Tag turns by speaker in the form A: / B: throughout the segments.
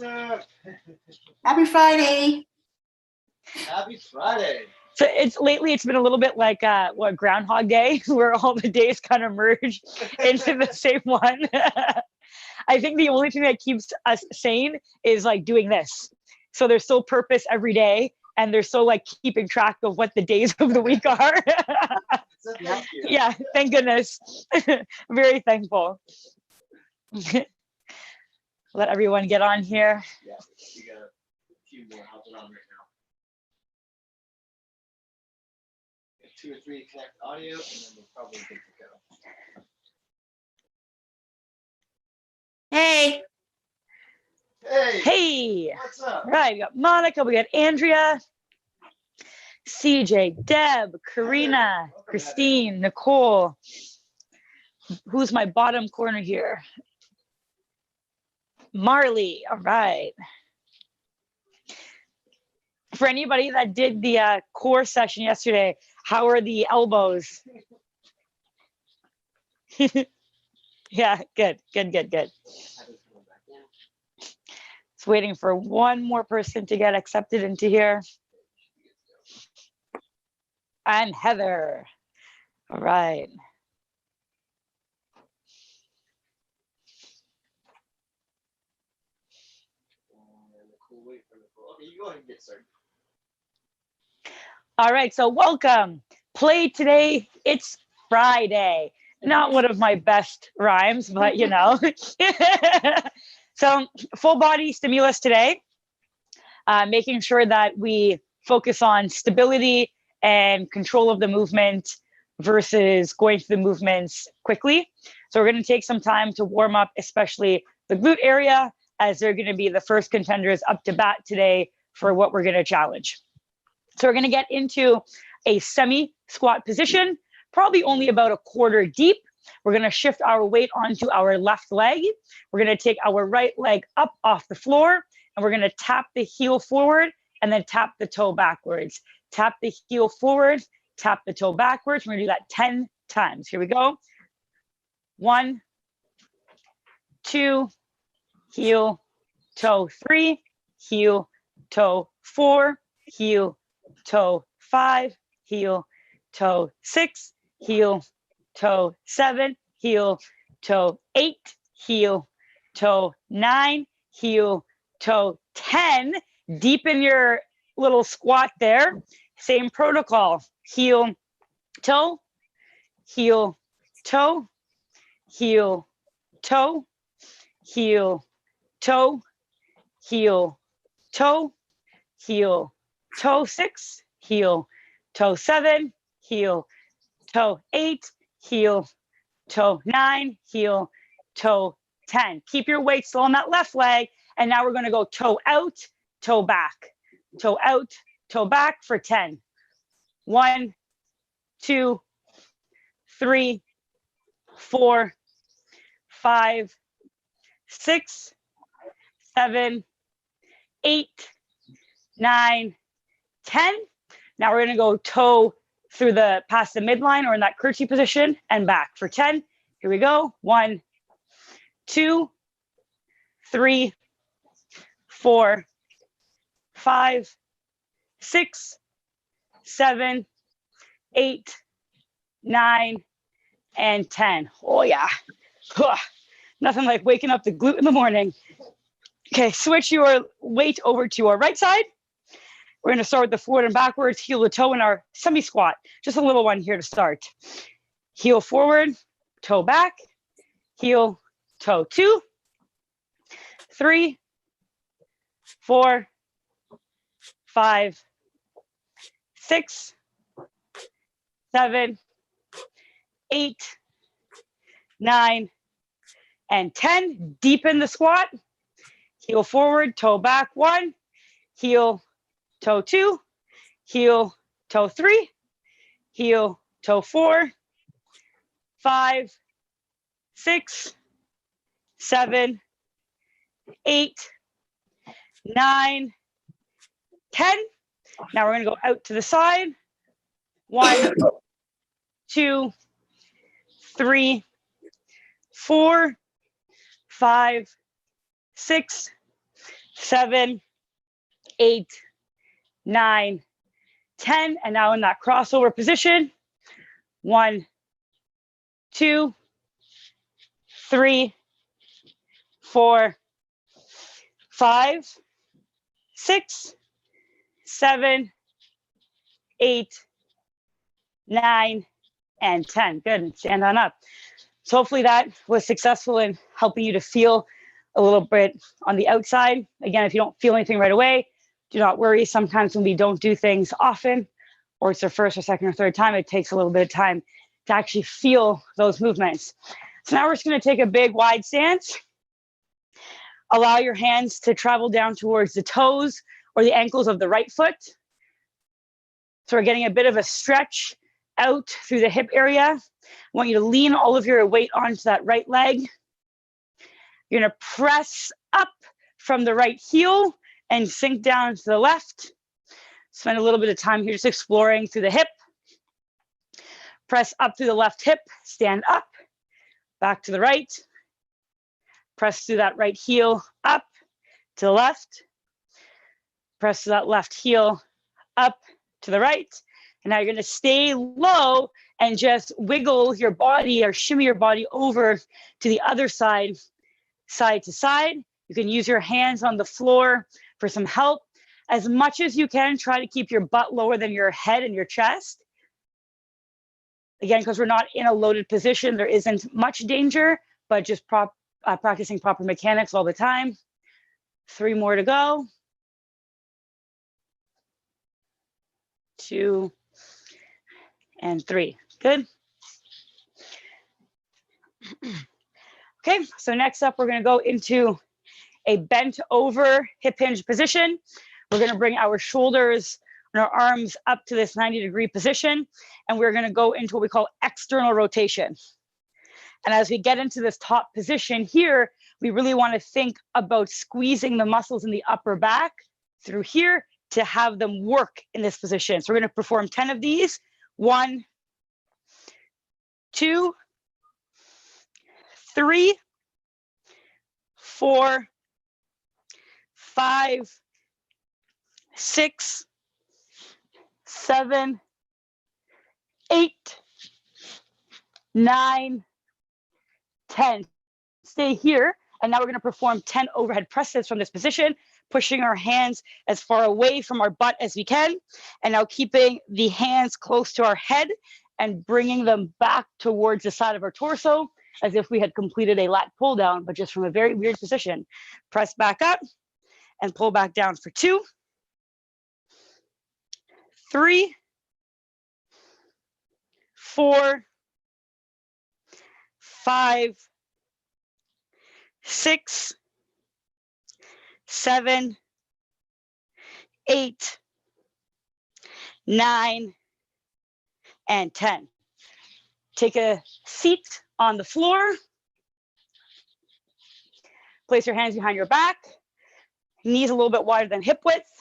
A: Happy Friday.
B: Happy Friday.
C: So it's been a little bit like Groundhog Day, where all the days kind of merge into the same one. I think the only thing that keeps us sane is like doing this. So there's still purpose every day, and there's still like keeping track of what the days of the week are.
B: Thank you.
C: Yeah, thank goodness. Very thankful. Let everyone get on here.
B: Yeah, we got a few more hopping on right now. 2 or 3 connect audio, and then we'll probably good to go.
A: Hey.
B: Hey.
C: Hey.
B: What's up?
C: Right, we got Monica, we got Andrea, CJ, Deb, Karina, Christine, Nicole. Who's my bottom corner here? Marley. All right. For anybody that did the core session yesterday, how are the elbows? Yeah, good. Just waiting for one more person to get accepted into here. And Heather. All right.
B: Okay, you go ahead and get started.
C: All right, so welcome. Play today. It's Friday. Not one of my best rhymes, but you know. So full body stimulus today, making sure that we focus on stability and control of the movement versus going through the movements quickly. So we're going to take some time to warm up, especially the glute area, as they're going to be the first contenders up to bat today for what we're going to challenge. So we're going to get into a semi squat position, probably only about a quarter deep. We're going to shift our weight onto our left leg. We're going to take our right leg up off the floor, and we're going to tap the heel forward and then tap the toe backwards. Tap the heel forward, tap the toe backwards. We're going to do that 10 times. Here we go. 1, 2, heel, toe 3, heel, toe 4, heel, toe 5, heel, toe 6, heel, toe 7, heel, toe 8, heel, toe 9, heel, toe 10. Deepen your little squat there. Same protocol. Heel, toe, heel, toe, heel, toe, heel, toe, heel, toe, heel, toe 6, heel, toe 7, heel, toe 8, heel, toe 9, heel, toe 10. Keep your weight still on that left leg. And now we're going to go toe out, toe back, toe out, toe back for 10. 1, 2, 3, 4, 5, 6, 7, 8, 9, 10. Now we're going to go toe through the past the midline or in that curtsy position and back for 10. Here we go. 1, 2, 3, 4, 5, 6, 7, 8, 9, and 10. Oh yeah. Nothing like waking up the glute in the morning. Okay, switch your weight over to our right side. We're going to start with the forward and backwards, heel to toe in our semi-squat. Just a little one here to start. Heel forward, toe back, heel, toe 2, 3, 4, 5, 6, 7, 8, 9, and 10. Deepen the squat. Heel forward, toe back 1, heel, toe 2, heel, toe 3, heel, toe 4, 5, 6, 7, 8, 9, 10. Now we're going to go out to the side. 1, 2, 3, 4, 5, 6, 7, 8, 9, 10. And now in that crossover position, 1, 2, 3, 4, 5, 6, 7, 8, 9, and 10. Good. Stand on up. So hopefully that was successful in helping you to feel a little bit on the outside. Again, if you don't feel anything right away, do not worry. Sometimes when we don't do things often, or it's the first or second or third time, it takes a little bit of time to actually feel those movements. So now we're just going to take a big wide stance. Allow your hands to travel down towards the toes or the ankles of the right foot. So we're getting a bit of a stretch out through the hip area. I want you to lean all of your weight onto that right leg. You're going to press up from the right heel and sink down to the left. Spend a little bit of time here just exploring through the hip. Press up through the left hip, stand up, back to the right. Press through that right heel up to the left. Press that left heel up to the right. And now you're going to stay low and just wiggle your body or shimmy your body over to the other side, side to side. You can use your hands on the floor for some help. As much as you can, try to keep your butt lower than your head and your chest. Again, because we're not in a loaded position, there isn't much danger, but just practicing proper mechanics all the time. 3 more to go. 2 and 3. Good. Okay, so next up, we're going to go into a bent over hip hinge position. We're going to bring our shoulders and our arms up to this 90-degree position, and we're going to go into what we call external rotation. And as we get into this top position here, we really want to think about squeezing the muscles in the upper back through here to have them work in this position. So we're going to perform 10 of these. 1, 2, 3, 4, 5, 6, 7, 8, 9, 10. Stay here. And now we're going to perform 10 overhead presses from this position, pushing our hands as far away from our butt as we can. And now keeping the hands close to our head and bringing them back towards the side of our torso as if we had completed a lat pull down, but just from a very weird position. Press back up and pull back down for 2, 3, 4, 5, 6, 7, 8, 9, and 10. Take a seat on the floor. Place your hands behind your back, knees a little bit wider than hip width,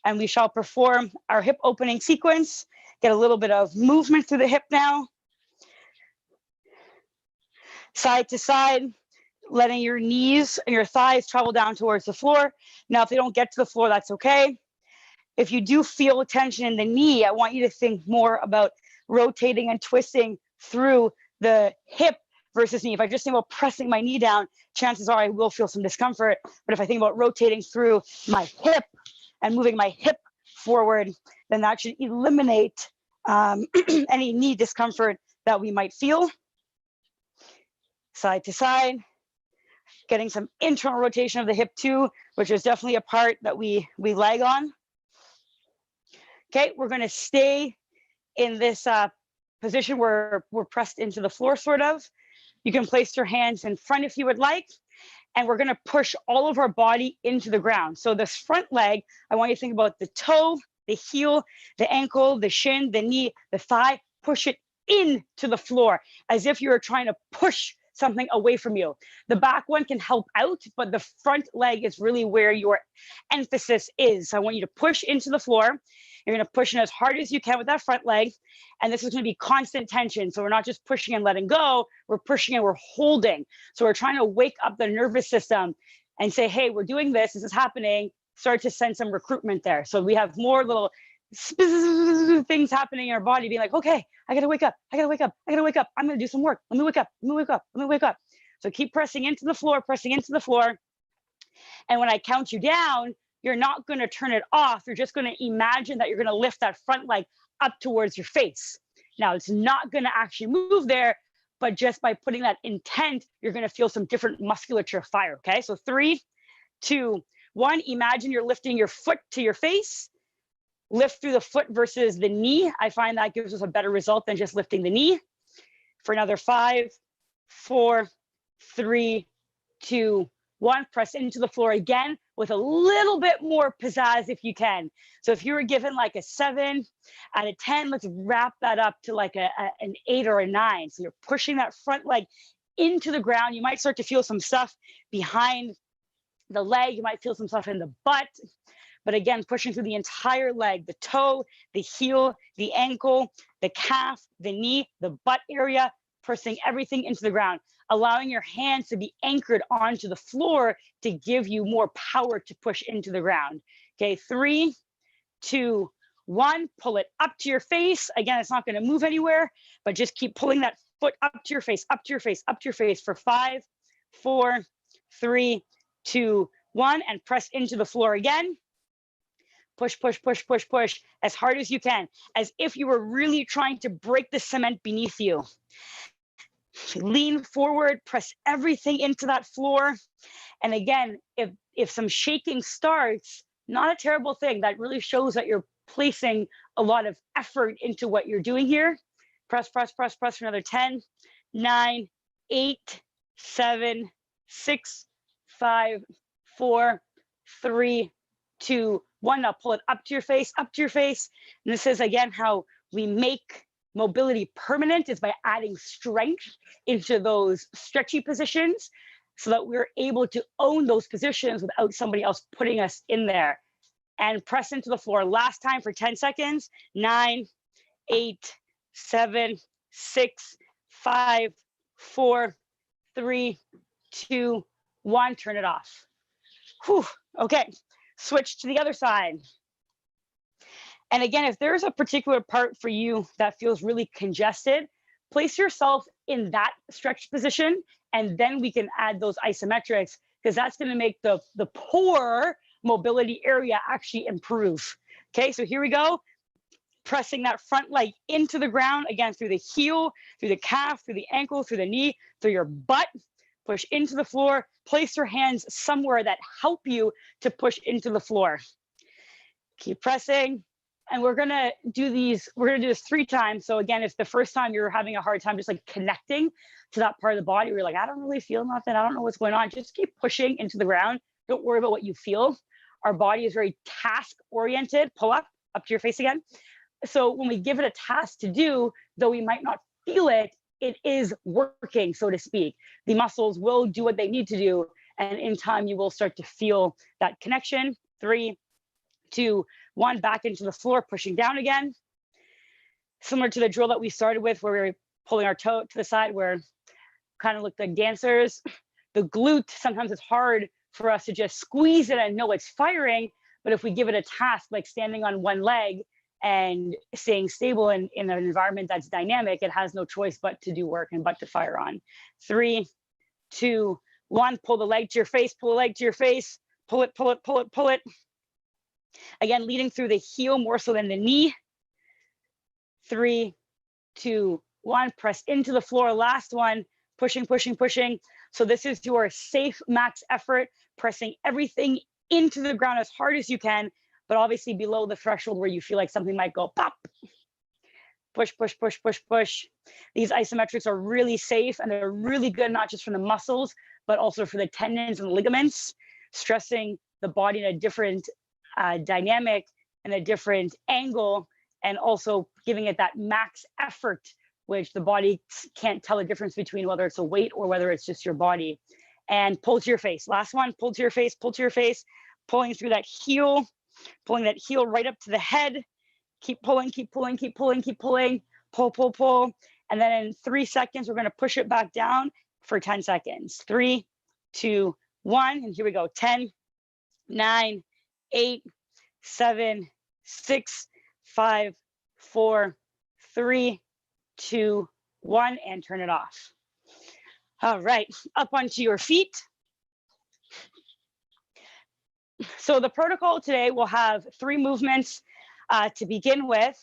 C: and we shall perform our hip opening sequence. Get a little bit of movement through the hip now. Side to side, letting your knees and your thighs travel down towards the floor. Now, if they don't get to the floor, that's okay. If you do feel tension in the knee, I want you to think more about rotating and twisting through the hip versus knee. If I just think about pressing my knee down, chances are I will feel some discomfort. But if I think about rotating through my hip and moving my hip forward, then that should eliminate any knee discomfort that we might feel. Side to side, getting some internal rotation of the hip too, which is definitely a part that we lag on. Okay, we're going to stay in this position where we're pressed into the floor, sort of. You can place your hands in front if you would like, and we're going to push all of our body into the ground. So this front leg, I want you to think about the toe, the heel, the ankle, the shin, the knee, the thigh. Push it into the floor as if you were trying to push something away from you. The back one can help out, but the front leg is really where your emphasis is. So I want you to push into the floor. You're going to push in as hard as you can with that front leg. And this is going to be constant tension. So we're not just pushing and letting go. We're pushing and we're holding. So we're trying to wake up the nervous system and say, hey, we're doing this. This is happening. start to send some recruitment there. So we have more little things happening in our body being like, okay, I gotta wake up, I gotta wake up, I gotta wake up. I'm gonna do some work. Let me wake up, let me wake up, let me wake up. So keep pressing into the floor, pressing into the floor. And when I count you down, you're not gonna turn it off. You're just gonna imagine that you're gonna lift that front leg up towards your face. Now it's not gonna actually move there, but just by putting that intent, you're gonna feel some different musculature fire, okay? So 3, 2, 1, imagine you're lifting your foot to your face. Lift through the foot versus the knee. I find that gives us a better result than just lifting the knee. For another 5, 4, 3, 2, 1, press into the floor again with a little bit more pizzazz if you can. So if you were given like a 7 out of 10, let's wrap that up to like an 8 or a 9. So you're pushing that front leg into the ground. You might start to feel some stuff behind the leg. You might feel some stuff in the butt. But again, pushing through the entire leg, the toe, the heel, the ankle, the calf, the knee, the butt area, pressing everything into the ground, allowing your hands to be anchored onto the floor to give you more power to push into the ground. Okay, 3, 2, 1, pull it up to your face. Again, it's not going to move anywhere, but just keep pulling that foot up to your face, up to your face, up to your face for 5, 4, 3, 2, 1, and press into the floor again. Push, push, push, push, push as hard as you can, as if you were really trying to break the cement beneath you. Lean forward, press everything into that floor. And again, if some shaking starts, not a terrible thing. That really shows that you're placing a lot of effort into what you're doing here. Press, press, press, press for another 10, 9, 8, 7, 6, 5, 4, 3, 2, 1. Now pull it up to your face, up to your face. And this is again how we make mobility permanent, is by adding strength into those stretchy positions so that we're able to own those positions without somebody else putting us in there. And press into the floor. Last time for 10 seconds. 9, 8, 7, 6, 5, 4, 3, 2, 1. Turn it off. Whew. Okay. Switch to the other side. And again, if there's a particular part for you that feels really congested, place yourself in that stretched position, and then we can add those isometrics, because that's going to make the poor mobility area actually improve. Okay, so here we go. Pressing that front leg into the ground, again, through the heel, through the calf, through the ankle, through the knee, through your butt. Push into the floor. Place your hands somewhere that help you to push into the floor. Keep pressing. And we're gonna do this 3 times. So again, if the first time you're having a hard time just like connecting to that part of the body, you're like, I don't really feel nothing, I don't know what's going on, just keep pushing into the ground. Don't worry about what you feel. Our body is very task oriented. Pull up to your face again. So when we give it a task to do, though we might not feel it, it is working, so to speak. The muscles will do what they need to do, and in time you will start to feel that connection. 3, 2, 1, back into the floor, pushing down again. Similar to the drill that we started with, where we were pulling our toe to the side, where kind of look like dancers. The glute, sometimes it's hard for us to just squeeze it and know it's firing, but if we give it a task like standing on one leg and staying stable in an environment that's dynamic, it has no choice but to do work and but to fire on. 3, 2, 1, pull the leg to your face, pull the leg to your face, pull it, pull it, pull it, pull it. Again, leading through the heel more so than the knee. 3, 2, 1, press into the floor. Last one, pushing, pushing, pushing. So this is your safe max effort, pressing everything into the ground as hard as you can, but obviously below the threshold where you feel like something might go pop. Push, push, push, push, push. These isometrics are really safe, and they're really good, not just for the muscles, but also for the tendons and ligaments, stressing the body in a different dynamic and a different angle, and also giving it that max effort, which the body can't tell the difference between whether it's a weight or whether it's just your body. And pull to your face. Last one, pull to your face, pull to your face, pulling through that heel, pulling that heel right up to the head. Keep pulling, keep pulling, keep pulling, keep pulling, pull, pull, pull. And then in 3 seconds, we're going to push it back down for 10 seconds. 3, 2, 1. And here we go. 10, 9, 8, 7, 6, 5, 4, 3, 2, 1, and turn it off. All right, up onto your feet. So the protocol today will have 3 movements to begin with.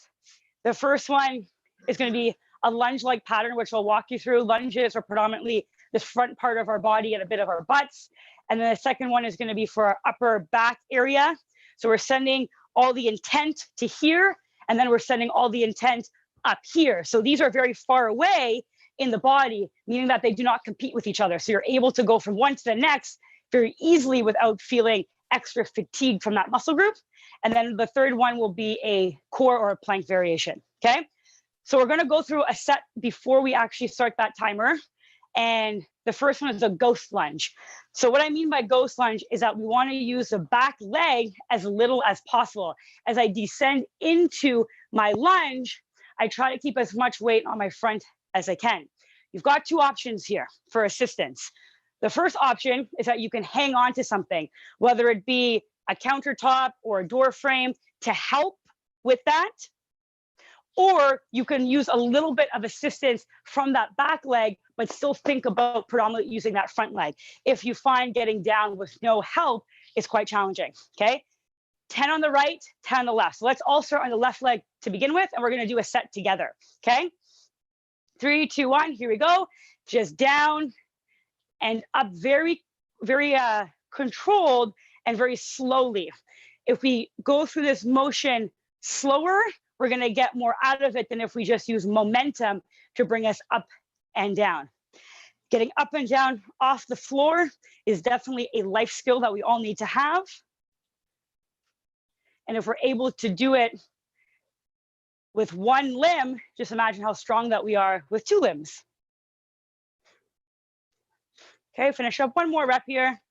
C: The first one is going to be a lunge-like pattern, which I'll walk you through. Lunges are predominantly the front part of our body and a bit of our butts. And then the second one is going to be for our upper back area. So we're sending all the intent to here, and then we're sending all the intent up here. So these are very far away in the body, meaning that they do not compete with each other. So you're able to go from one to the next very easily without feeling extra fatigue from that muscle group. And then the third one will be a core or a plank variation, okay? So we're gonna go through a set before we actually start that timer. And the first one is a ghost lunge. So what I mean by ghost lunge is that we wanna use the back leg as little as possible. As I descend into my lunge, I try to keep as much weight on my front as I can. You've got 2 options here for assistance. The first option is that you can hang on to something, whether it be a countertop or a door frame to help with that, or you can use a little bit of assistance from that back leg, but still think about predominantly using that front leg. If you find getting down with no help is quite challenging, okay? 10 on the right, 10 on the left. So let's all start on the left leg to begin with, and we're gonna do a set together, okay? 3, 2, 1, here we go. Just down and up very, very controlled and very slowly. If we go through this motion slower, we're gonna get more out of it than if we just use momentum to bring us up and down. Getting up and down off the floor is definitely a life skill that we all need to have. And if we're able to do it with one limb, just imagine how strong that we are with 2 limbs. Okay, finish up one more rep here.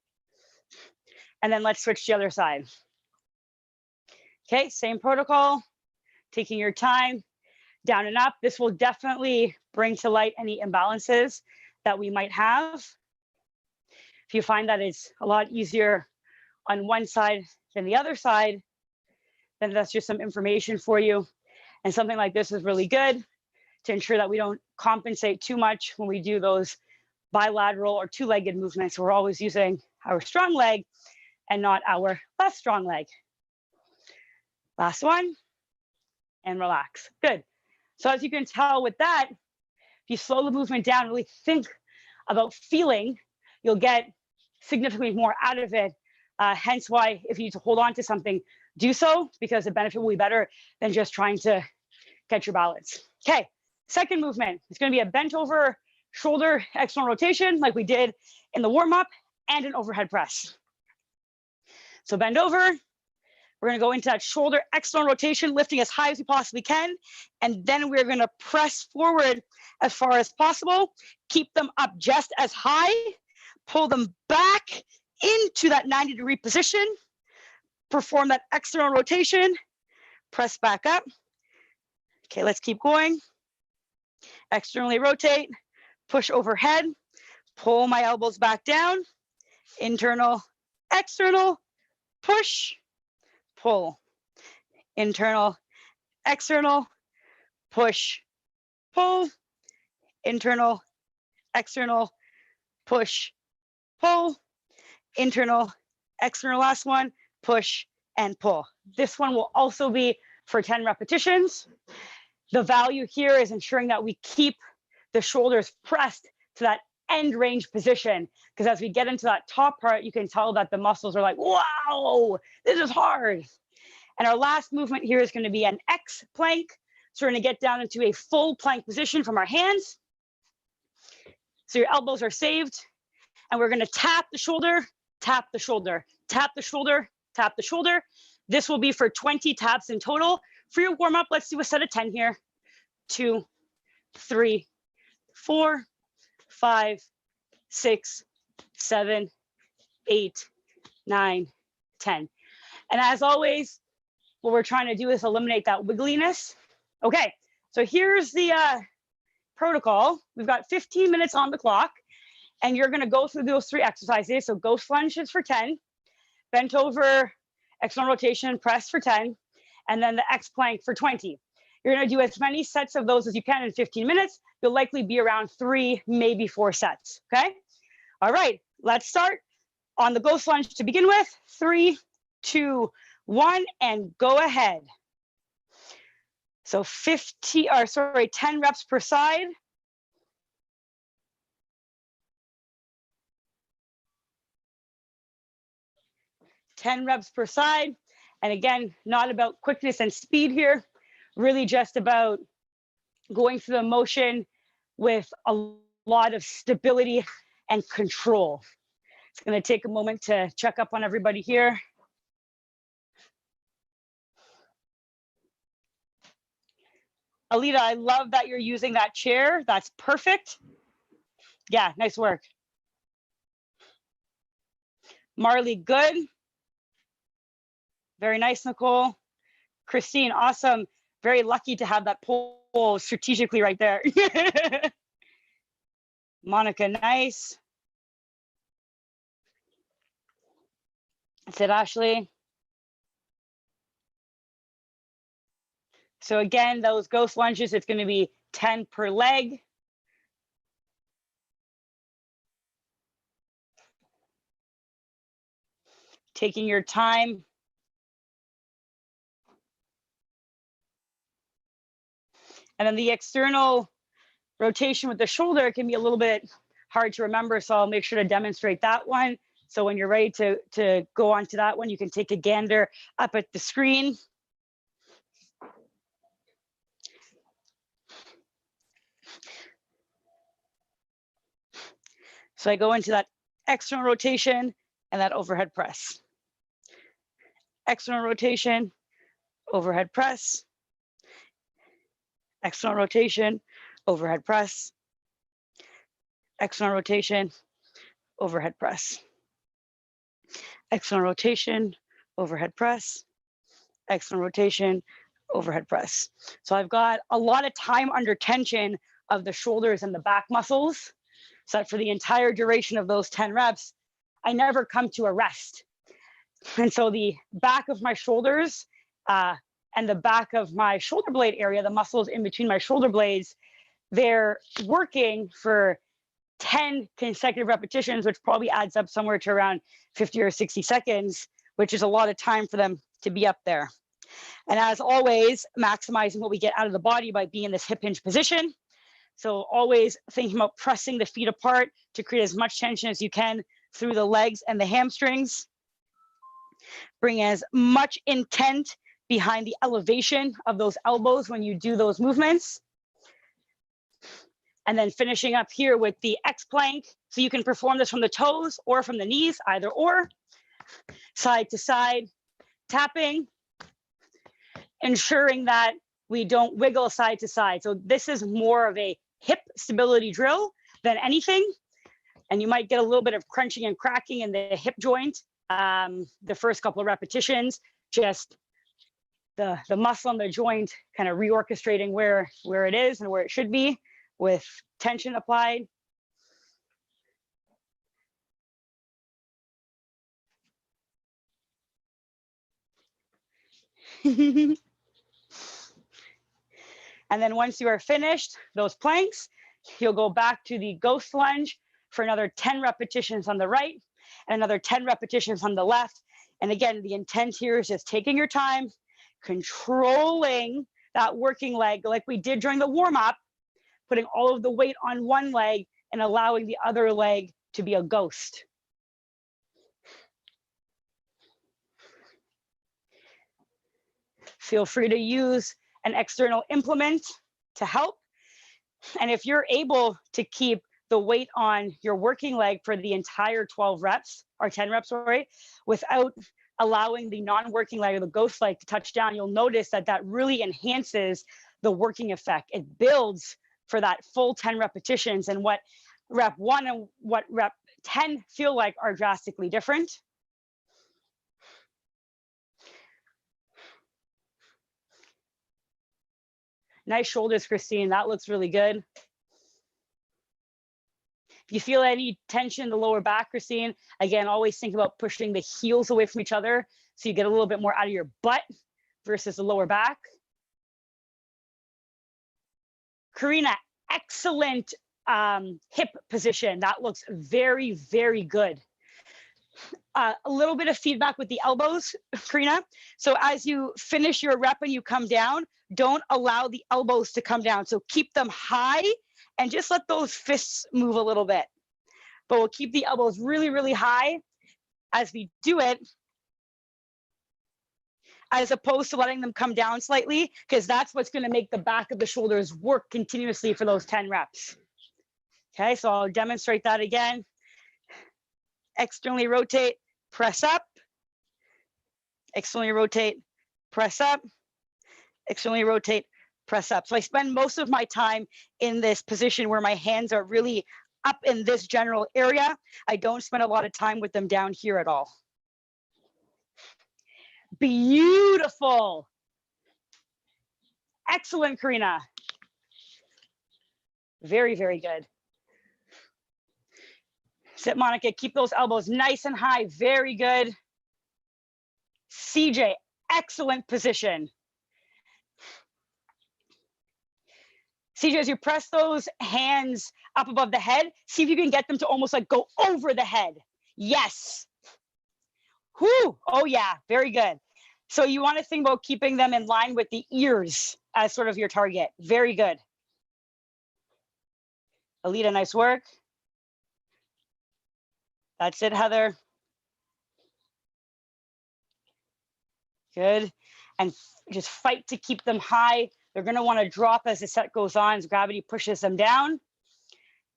C: And then let's switch to the other side. Okay, same protocol, taking your time, down and up. This will definitely bring to light any imbalances that we might have. If you find that it's a lot easier on one side than the other side, then that's just some information for you. And something like this is really good to ensure that we don't compensate too much when we do those bilateral or 2-legged movements. We're always using our strong leg and not our less strong leg. Last one, and relax. Good. So as you can tell with that, if you slow the movement down, really think about feeling, you'll get significantly more out of it. Hence why if you need to hold on to something, do so, because the benefit will be better than just trying to get your balance. Okay, second movement. It's gonna be a bent over shoulder external rotation like we did in the warm-up, and an overhead press. So bend over, we're gonna go into that shoulder external rotation, lifting as high as we possibly can, and then we're gonna press forward as far as possible, keep them up just as high, pull them back into that 90-degree position, perform that external rotation, press back up. Okay, let's keep going. Externally rotate, push overhead, pull my elbows back down, internal, external, push, pull, internal, external, push, pull, internal, external, push, pull, internal, external, last one, push and pull. This one will also be for 10 repetitions. The value here is ensuring that we keep the shoulders pressed to that end range position, because as we get into that top part, you can tell that the muscles are like, wow, this is hard. And our last movement here is going to be an X plank. So we're going to get down into a full plank position from our hands. So your elbows are saved, and we're going to tap the shoulder, tap the shoulder, tap the shoulder, tap the shoulder. This will be for 20 taps in total. For your warm up, let's do a set of 10 here. 2, 3, 4, 5, 6, 7, 8, 9, 10. And as always, what we're trying to do is eliminate that wiggliness. Okay, so here's the protocol. We've got 15 minutes on the clock, and you're gonna go through those 3 exercises. So ghost lunges for 10, bent over external rotation, press for 10, and then the X plank for 20. You're gonna do as many sets of those as you can in 15 minutes. You'll likely be around 3, maybe 4 sets, okay? All right, let's start on the ghost lunge to begin with. 3, 2, 1, and go ahead. So 10 reps per side. Ten reps per side. And again, not about quickness and speed here, really just about going through the motion with a lot of stability and control. It's going to take a moment to check up on everybody here. Alita, I love that you're using that chair. That's perfect. Yeah, nice work. Marley, good. Very nice, Nicole. Christine, awesome. Very lucky to have that pole strategically right there. Monica, nice. That's it, Ashley. So again, those ghost lunges, it's going to be 10 per leg. Taking your time. And then the external rotation with the shoulder can be a little bit hard to remember, so I'll make sure to demonstrate that one. So when you're ready to go on to that one, you can take a gander up at the screen. So I go into that external rotation and that overhead press. External rotation, overhead press. External rotation, overhead press. External rotation, overhead press. External rotation, overhead press. External rotation, overhead press. So I've got a lot of time under tension of the shoulders and the back muscles, so that for the entire duration of those 10 reps, I never come to a rest. And so the back of my shoulders and the back of my shoulder blade area, the muscles in between my shoulder blades, they're working for 10 consecutive repetitions, which probably adds up somewhere to around 50 or 60 seconds, which is a lot of time for them to be up there. And as always, maximizing what we get out of the body by being in this hip hinge position. So always thinking about pressing the feet apart to create as much tension as you can through the legs and the hamstrings. Bring as much intent behind the elevation of those elbows when you do those movements. And then finishing up here with the X plank. So you can perform this from the toes or from the knees, either or. Side to side, tapping, ensuring that we don't wiggle side to side. So this is more of a hip stability drill than anything. And you might get a little bit of crunching and cracking in the hip joint the first couple of repetitions, just the muscle in the joint kind of reorchestrating where it is and where it should be with tension applied. And then once you are finished those planks, you'll go back to the ghost lunge for another 10 repetitions on the right and another 10 repetitions on the left. And again, the intent here is just taking your time, controlling that working leg like we did during the warm-up, putting all of the weight on one leg and allowing the other leg to be a ghost. Feel free to use an external implement to help. And if you're able to keep the weight on your working leg for the entire 12 reps, or 10 reps, sorry, without allowing the non-working leg or the ghost leg to touch down, you'll notice that that really enhances the working effect. It builds for that full 10 repetitions, and what rep 1 and what rep 10 feel like are drastically different. Nice shoulders, Christine. That looks really good. If you feel any tension in the lower back, Christine, again, always think about pushing the heels away from each other so you get a little bit more out of your butt versus the lower back. Karina, excellent hip position. That looks very, very good. A little bit of feedback with the elbows, Karina. So as you finish your rep and you come down, don't allow the elbows to come down. So keep them high and just let those fists move a little bit. But we'll keep the elbows really, really high as we do it, as opposed to letting them come down slightly, because that's what's going to make the back of the shoulders work continuously for those 10 reps. Okay, so I'll demonstrate that again. Externally rotate, press up. Externally rotate, press up. Externally rotate, press up. So I spend most of my time in this position where my hands are really up in this general area. I don't spend a lot of time with them down here at all. Beautiful. Excellent, Karina. Very, very good. Sit, Monica, keep those elbows nice and high. Very good. CJ, excellent position. CJ, as you press those hands up above the head, see if you can get them to almost like go over the head. Yes. Whoo. Oh yeah, very good. So you want to think about keeping them in line with the ears as sort of your target. Very good. Alita, nice work. That's it, Heather. Good. And just fight to keep them high. They're going to want to drop as the set goes on, as gravity pushes them down.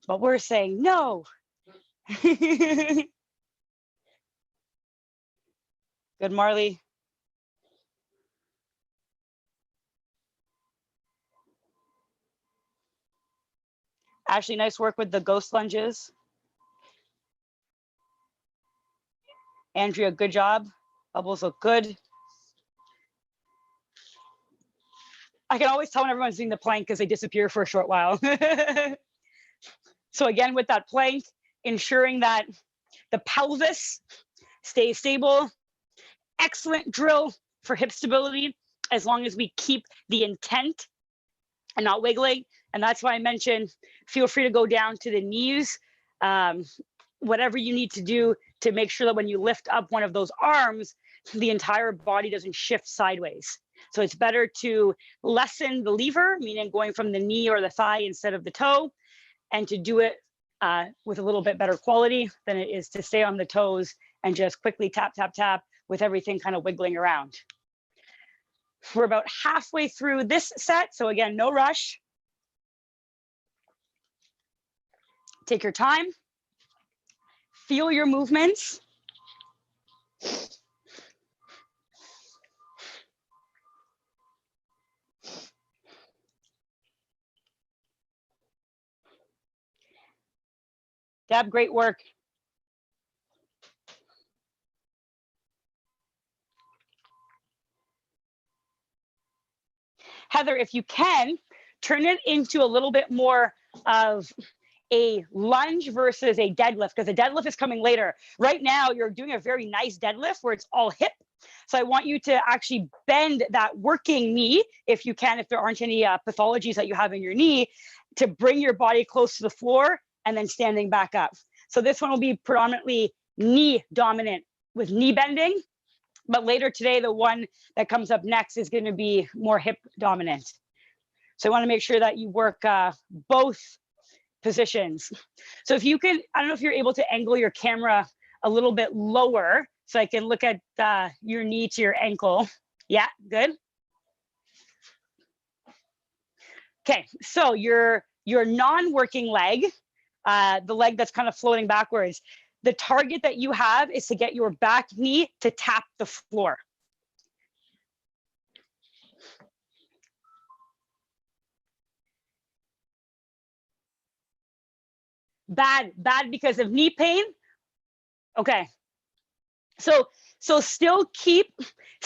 C: But we're saying no. Good, Marley. Ashley, nice work with the ghost lunges. Andrea, good job. Bubbles look good. I can always tell when everyone's doing the plank because they disappear for a short while. So again, with that plank, ensuring that the pelvis stays stable. Excellent drill for hip stability, as long as we keep the intent and not wiggling. And that's why I mentioned, feel free to go down to the knees, whatever you need to do to make sure that when you lift up one of those arms, the entire body doesn't shift sideways. So it's better to lessen the lever, meaning going from the knee or the thigh instead of the toe, and to do it with a little bit better quality than it is to stay on the toes and just quickly tap, tap, tap with everything kind of wiggling around. We're about halfway through this set. So again, no rush. Take your time. Feel your movements. Deb, great work. Heather, if you can, turn it into a little bit more of a lunge versus a deadlift, because the deadlift is coming later. Right now, you're doing a very nice deadlift where it's all hip. So I want you to actually bend that working knee, if you can, if there aren't any pathologies that you have in your knee, to bring your body close to the floor and then standing back up. So this one will be predominantly knee dominant with knee bending. But later today, the one that comes up next is going to be more hip dominant. So I want to make sure that you work both positions. So if you can, I don't know if you're able to angle your camera a little bit lower so I can look at your knee to your ankle. Yeah, good. Okay, so your non-working leg, the leg that's kind of floating backwards, the target that you have is to get your back knee to tap the floor. Bad because of knee pain. Okay. So still keep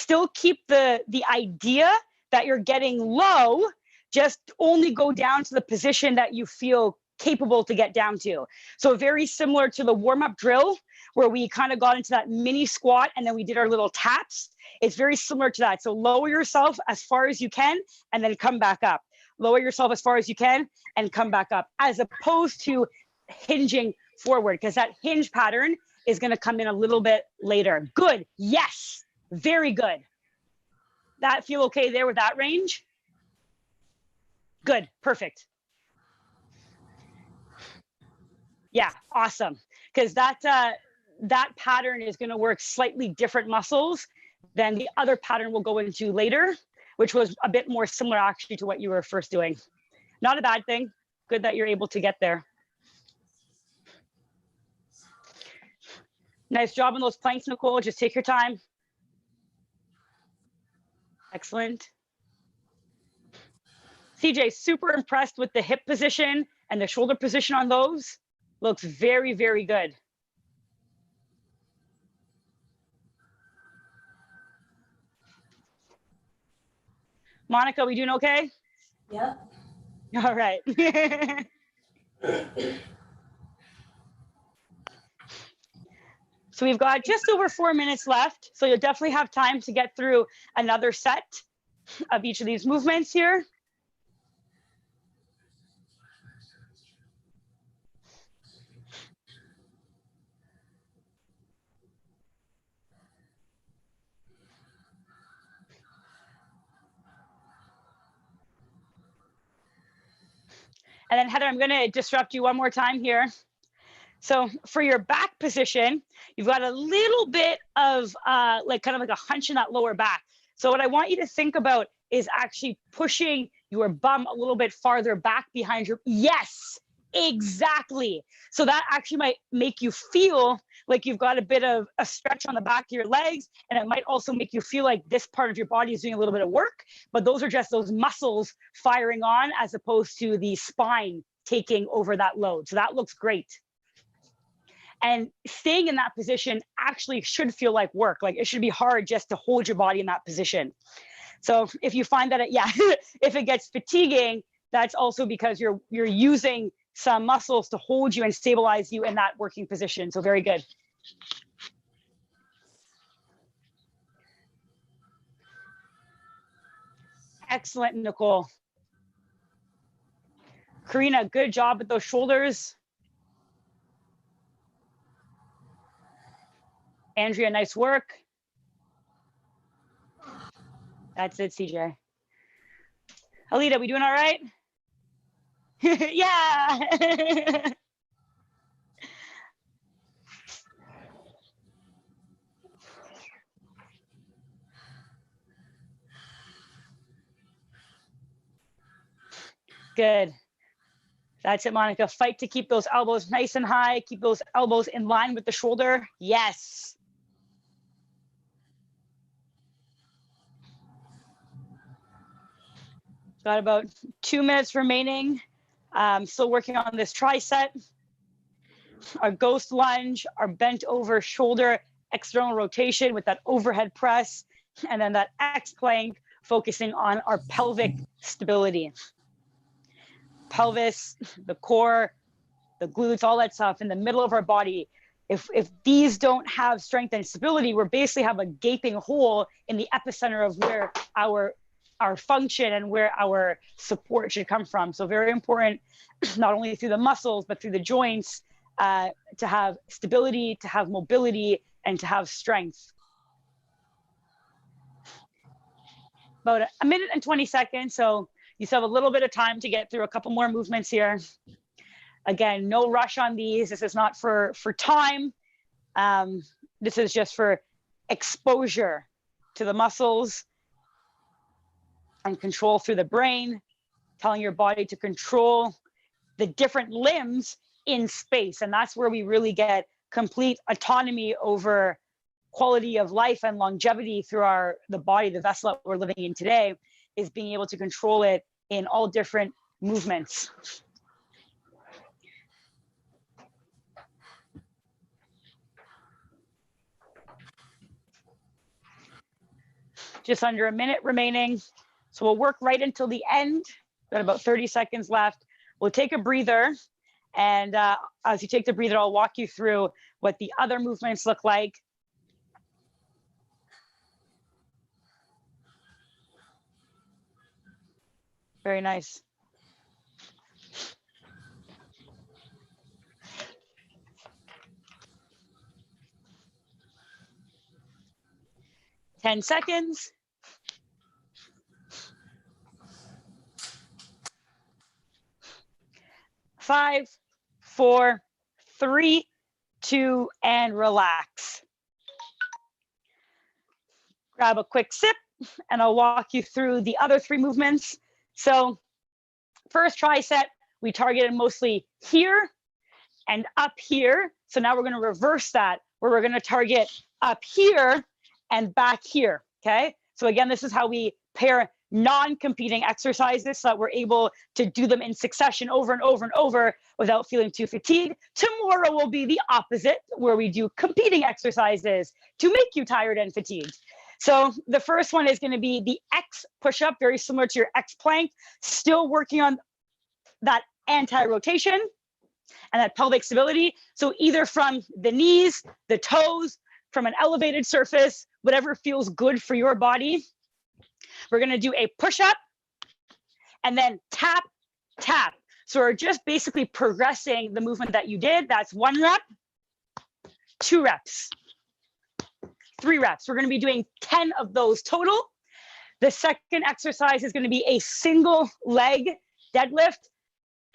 C: the idea that you're getting low, just only go down to the position that you feel capable to get down to. So very similar to the warm-up drill where we kind of got into that mini squat and then we did our little taps. It's very similar to that. So lower yourself as far as you can and then come back up. Lower yourself as far as you can and come back up, as opposed to hinging forward, because that hinge pattern is going to come in a little bit later. Good. Yes. Very good. That feel okay there with that range? Good. Perfect. Yeah. Awesome. Because that pattern is going to work slightly different muscles than the other pattern we'll go into later, which was a bit more similar actually to what you were first doing. Not a bad thing. Good that you're able to get there. Nice job on those planks, Nicole. Just take your time. Excellent. CJ, super impressed with the hip position and the shoulder position on those. Looks very, very good. Monica, we doing okay?
A: Yep.
C: All right. So we've got just over 4 minutes left. So you'll definitely have time to get through another set of each of these movements here. And then Heather, I'm going to disrupt you one more time here. So for your back position, you've got a little bit of like kind of like a hunch in that lower back. So what I want you to think about is actually pushing your bum a little bit farther back behind your, yes, exactly. So that actually might make you feel like you've got a bit of a stretch on the back of your legs. And it might also make you feel like this part of your body is doing a little bit of work, but those are just those muscles firing on as opposed to the spine taking over that load. So that looks great. And staying in that position actually should feel like work. Like it should be hard just to hold your body in that position. So if you find that, if it gets fatiguing, that's also because you're using some muscles to hold you and stabilize you in that working position. So very good. Excellent, Nicole. Karina, good job with those shoulders. Andrea, nice work. That's it, CJ. Alita, we doing all right? Yeah. Good. That's it, Monica. Fight to keep those elbows nice and high. Keep those elbows in line with the shoulder. Yes. Got about 2 minutes remaining. Still working on this tricep. Our ghost lunge, our bent over shoulder external rotation with that overhead press, and then that X plank focusing on our pelvic stability. Pelvis, the core, the glutes, all that stuff in the middle of our body. If these don't have strength and stability, we're basically have a gaping hole in the epicenter of where our function and where our support should come from. So very important, not only through the muscles, but through the joints, to have stability, to have mobility, and to have strength. About a minute and 20 seconds. So you still have a little bit of time to get through a couple more movements here. Again, no rush on these. This is not for time. This is just for exposure to the muscles and control through the brain, telling your body to control the different limbs in space. And that's where we really get complete autonomy over quality of life and longevity through the body, the vessel that we're living in today, is being able to control it in all different movements. Just under a minute remaining. So we'll work right until the end. Got about 30 seconds left. We'll take a breather. And as you take the breather, I'll walk you through what the other movements look like. Very nice. Ten seconds. 5, 4, 3, 2, and relax. Grab a quick sip, and I'll walk you through the other 3 movements. So first tricep, we targeted mostly here and up here. So now we're going to reverse that, where we're going to target up here and back here. Okay. So again, this is how we pair non-competing exercises so that we're able to do them in succession over and over and over without feeling too fatigued. Tomorrow will be the opposite, where we do competing exercises to make you tired and fatigued. So the first one is going to be the X push-up, very similar to your X plank, still working on that anti-rotation and that pelvic stability. So either from the knees, the toes, from an elevated surface, whatever feels good for your body. We're going to do a push-up and then tap, tap. So we're just basically progressing the movement that you did. That's 1 rep, 2 reps, 3 reps. We're going to be doing 10 of those total. The second exercise is going to be a single leg deadlift,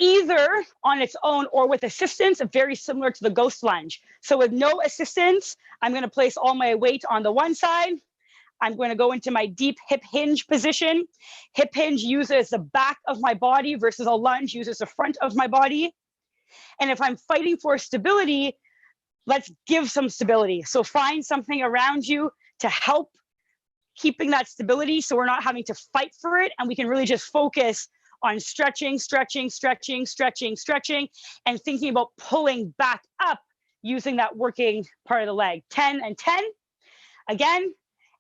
C: either on its own or with assistance, very similar to the ghost lunge. So with no assistance, I'm going to place all my weight on the one side. I'm going to go into my deep hip hinge position. Hip hinge uses the back of my body versus a lunge uses the front of my body. And if I'm fighting for stability, let's give some stability. So find something around you to help keeping that stability so we're not having to fight for it, and we can really just focus on stretching, stretching, stretching, stretching, stretching, and thinking about pulling back up using that working part of the leg. 10 and 10 again.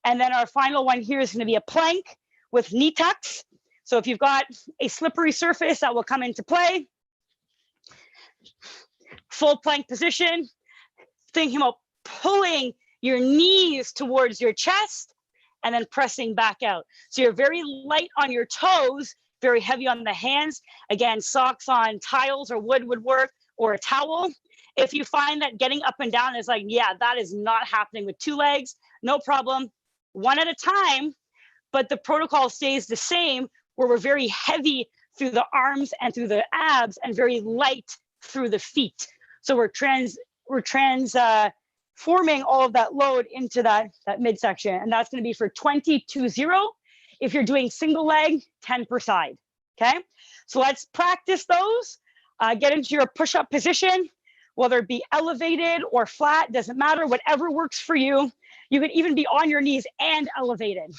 C: And then our final one here is going to be a plank with knee tucks. So if you've got a slippery surface, that will come into play. Full plank position, thinking about pulling your knees towards your chest and then pressing back out. So you're very light on your toes, very heavy on the hands. Again, socks on tiles or wood would work, or a towel. If you find that getting up and down is like, yeah, that is not happening with 2 legs, no problem. 1 at a time, but the protocol stays the same, where we're very heavy through the arms and through the abs and very light through the feet. So we're transforming all of that load into that midsection. And that's going to be for 20-0. If you're doing single leg, 10 per side. Okay. So let's practice those. Get into your push-up position, whether it be elevated or flat, doesn't matter, whatever works for you. You could even be on your knees and elevated.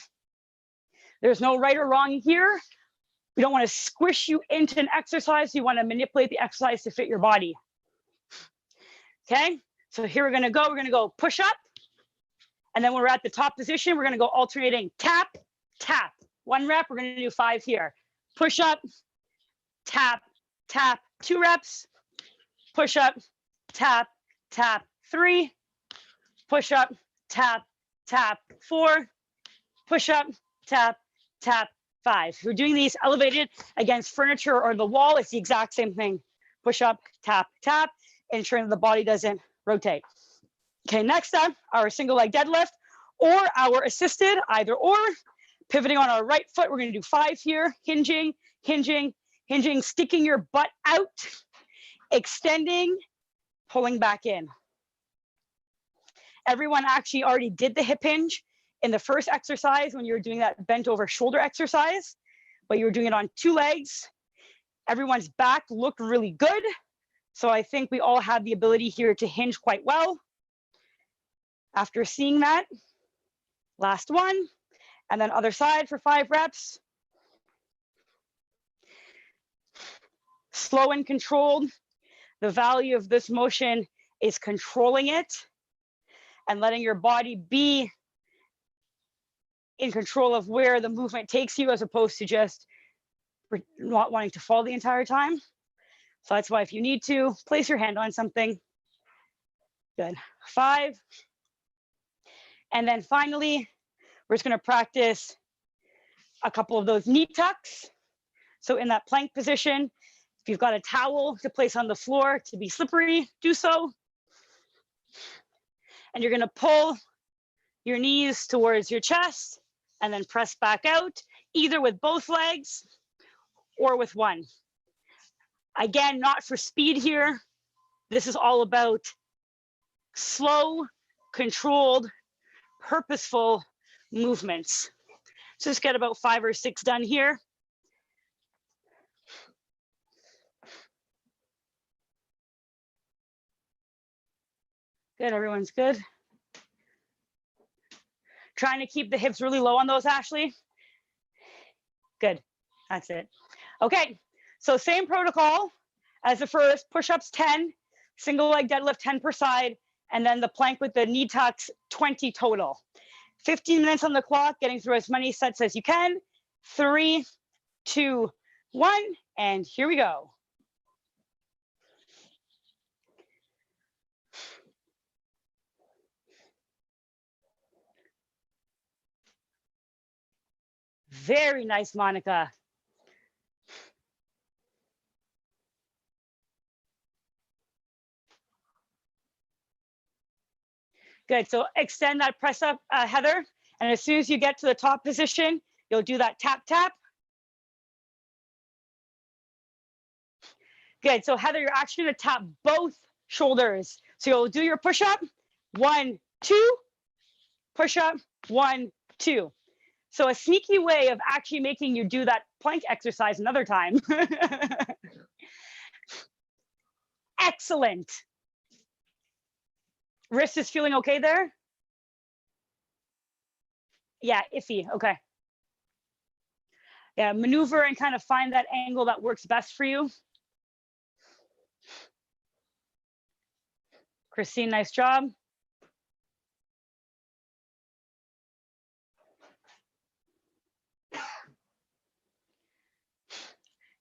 C: There's no right or wrong here. We don't want to squish you into an exercise. You want to manipulate the exercise to fit your body. Okay, so here we're going to go push up. And then when we're at the top position, we're going to go alternating tap, tap. 1 rep, we're going to do 5 here. Push up, tap, tap, 2 reps. Push up, tap, tap, 3. Push up, tap, tap, 4. Push up, tap, tap, 5. If we're doing these elevated against furniture or the wall, it's the exact same thing. Push up, tap, tap, ensuring the body doesn't rotate. Okay, next up, our single leg deadlift or our assisted, either or. Pivoting on our right foot, we're going to do 5 here. Hinging, hinging, hinging, sticking your butt out, extending, pulling back in. Everyone actually already did the hip hinge in the first exercise when you were doing that bent over shoulder exercise, but you were doing it on 2 legs. Everyone's back looked really good. So I think we all have the ability here to hinge quite well. After seeing that, last one, and then other side for 5 reps. Slow and controlled. The value of this motion is controlling it and letting your body be in control of where the movement takes you, as opposed to just not wanting to fall the entire time. So that's why if you need to, place your hand on something. Good. 5. And then finally, we're just going to practice a couple of those knee tucks. So in that plank position, if you've got a towel to place on the floor to be slippery, do so. And you're going to pull your knees towards your chest and then press back out, either with both legs or with one. Again, not for speed here. This is all about slow, controlled, purposeful movements. So just get about 5 or 6 done here. Good, everyone's good. Trying to keep the hips really low on those, Ashley. Good, that's it. Okay, so same protocol as the first, push-ups 10, single leg deadlift 10 per side, and then the plank with the knee tucks 20 total. 15 minutes on the clock, getting through as many sets as you can. 3, 2, 1, and here we go. Very nice, Monica. Good, so extend that press up, Heather. And as soon as you get to the top position, you'll do that tap, tap. Good, so Heather, you're actually gonna tap both shoulders. So you'll do your push-up, 1, 2, push-up, 1, 2. So a sneaky way of actually making you do that plank exercise another time. Excellent. Wrist is feeling okay there? Yeah, iffy, okay. Yeah, maneuver and kind of find that angle that works best for you. Christine, nice job.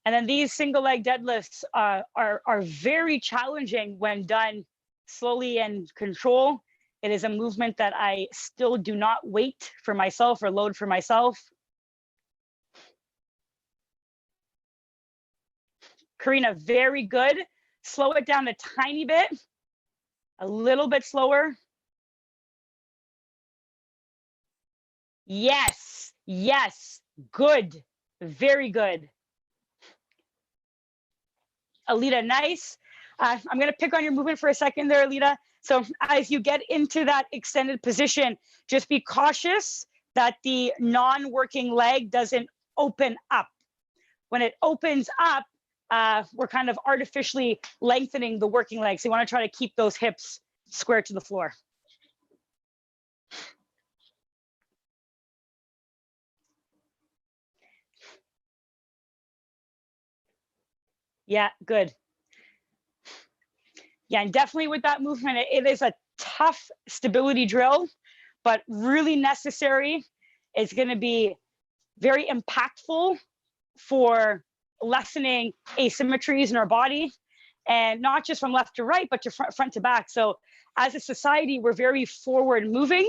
C: And then these single leg deadlifts are very challenging when done slowly and control. It is a movement that I still do not weight for myself or load for myself. Karina, very good. Slow it down a tiny bit, a little bit slower. Yes, yes, good, very good. Alita, nice. I'm gonna pick on your movement for a second there, Alita. So as you get into that extended position, just be cautious that the non-working leg doesn't open up. When it opens up, we're kind of artificially lengthening the working leg. So you wanna try to keep those hips square to the floor. Yeah, good. Yeah, and definitely with that movement, it is a tough stability drill, but really necessary. It's going to be very impactful for lessening asymmetries in our body, and not just from left to right, but to front to back. So as a society, we're very forward moving,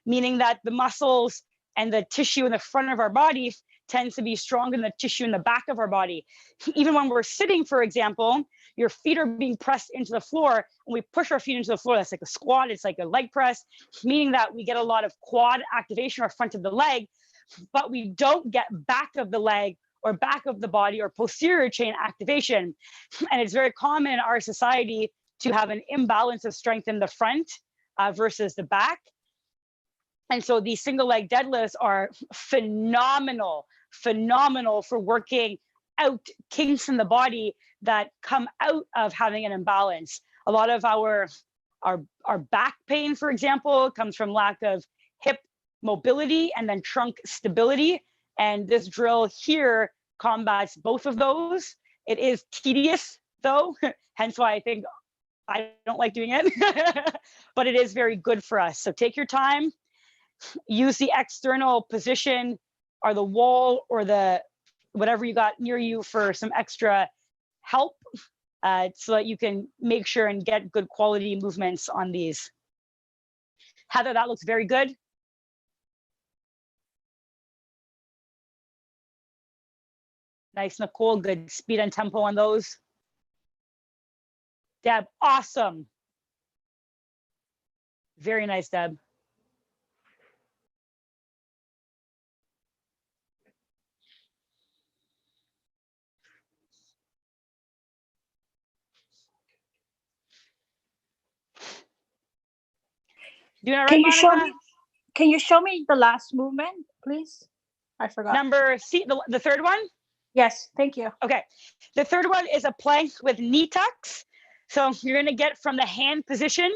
C: meaning that the muscles and the tissue in the front of our body tends to be stronger than the tissue in the back of our body. Even when we're sitting, for example, your feet are being pressed into the floor. When we push our feet into the floor, that's like a squat, it's like a leg press, meaning that we get a lot of quad activation or front of the leg, but we don't get back of the leg or back of the body or posterior chain activation. And it's very common in our society to have an imbalance of strength in the front versus the back. And so these single leg deadlifts are phenomenal for working out kinks in the body that come out of having an imbalance. A lot of our back pain, for example, comes from lack of hip mobility and then trunk stability. And this drill here combats both of those. It is tedious though, hence why I think I don't like doing it, but it is very good for us. So take your time, use the external position or the wall or the whatever you got near you for some extra help. so that you can make sure and get good quality movements on these. Heather, that looks very good. Nice, Nicole, good speed and tempo on those. Deb, awesome. Very nice, Deb. Doing all right,
D: Can you show
C: Monica?
D: me? Can you show me the last movement, please? I forgot.
C: Number C, the third one?
D: Yes, thank you.
C: Okay. The third one is a plank with knee tucks. So you're going to get from the hand position.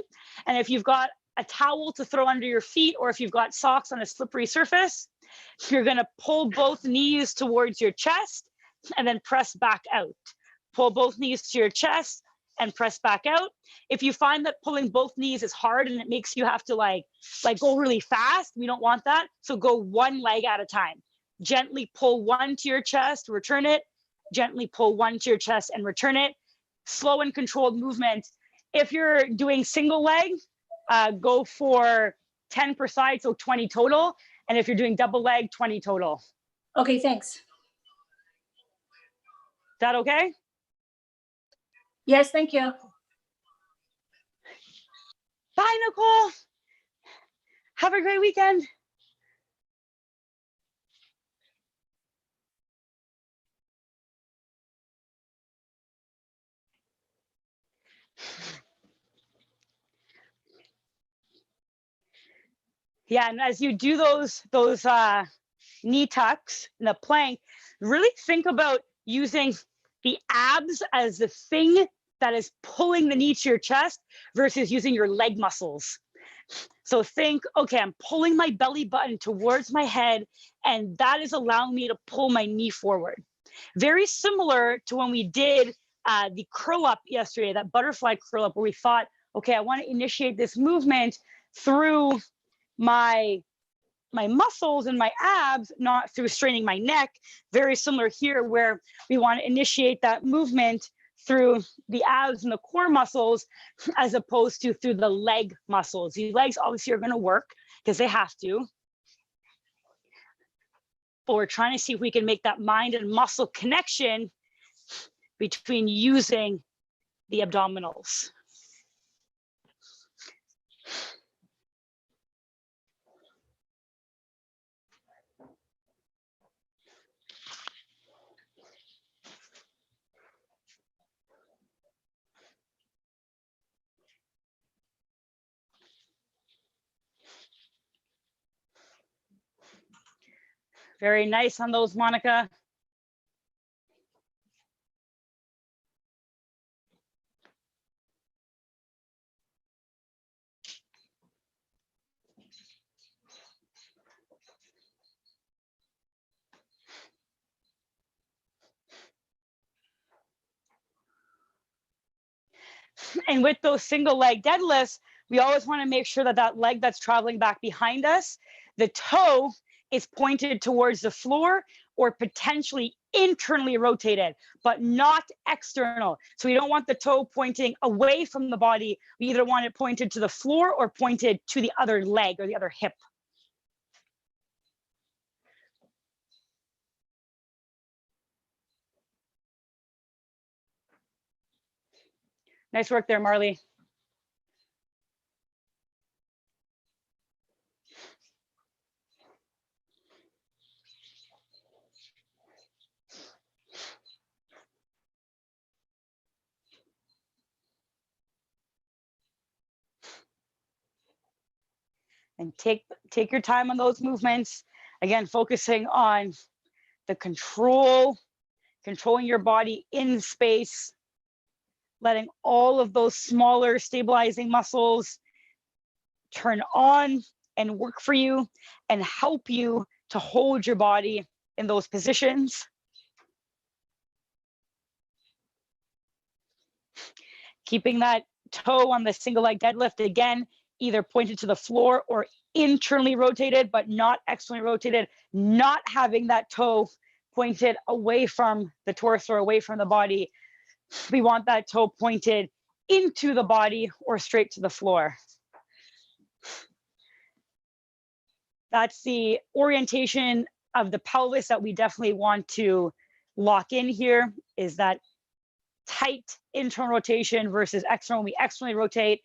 C: And if you've got a towel to throw under your feet, or if you've got socks on a slippery surface, you're going to pull both knees towards your chest and then press back out. Pull both knees to your chest and press back out. If you find that pulling both knees is hard and it makes you have to like go really fast, we don't want that. So go one leg at a time. Gently pull one to your chest, return it. Gently pull one to your chest and return it. Slow and controlled movement. If you're doing single leg, go for 10 per side, so 20 total. And if you're doing double leg, 20 total.
D: Okay, thanks.
C: Is that okay?
D: Yes, thank you.
C: Bye, Nicole. Have a great weekend. Yeah, and as you do those knee tucks in the plank, really think about using the abs as the thing that is pulling the knee to your chest versus using your leg muscles. So think, okay, I'm pulling my belly button towards my head, and that is allowing me to pull my knee forward. Very similar to when we did the curl up yesterday, that butterfly curl up, where we thought, okay, I want to initiate this movement through my muscles and my abs, not through straining my neck. Very similar here, where we want to initiate that movement through the abs and the core muscles, as opposed to through the leg muscles. The legs obviously are going to work because they have to. But we're trying to see if we can make that mind and muscle connection between using the abdominals. Very nice on those, Monica. And with those single leg deadlifts, we always want to make sure that that leg that's traveling back behind us, the toe is pointed towards the floor or potentially internally rotated, but not external. So we don't want the toe pointing away from the body. We either want it pointed to the floor or pointed to the other leg or the other hip. Nice work there, Marley. And take your time on those movements. Again, focusing on the controlling your body in space, letting all of those smaller stabilizing muscles turn on and work for you and help you to hold your body in those positions. Keeping that toe on the single leg deadlift, again, either pointed to the floor or internally rotated, but not externally rotated, not having that toe pointed away from the torso or away from the body. We want that toe pointed into the body or straight to the floor. That's the orientation of the pelvis that we definitely want to lock in here, is that tight internal rotation versus external. When we externally rotate,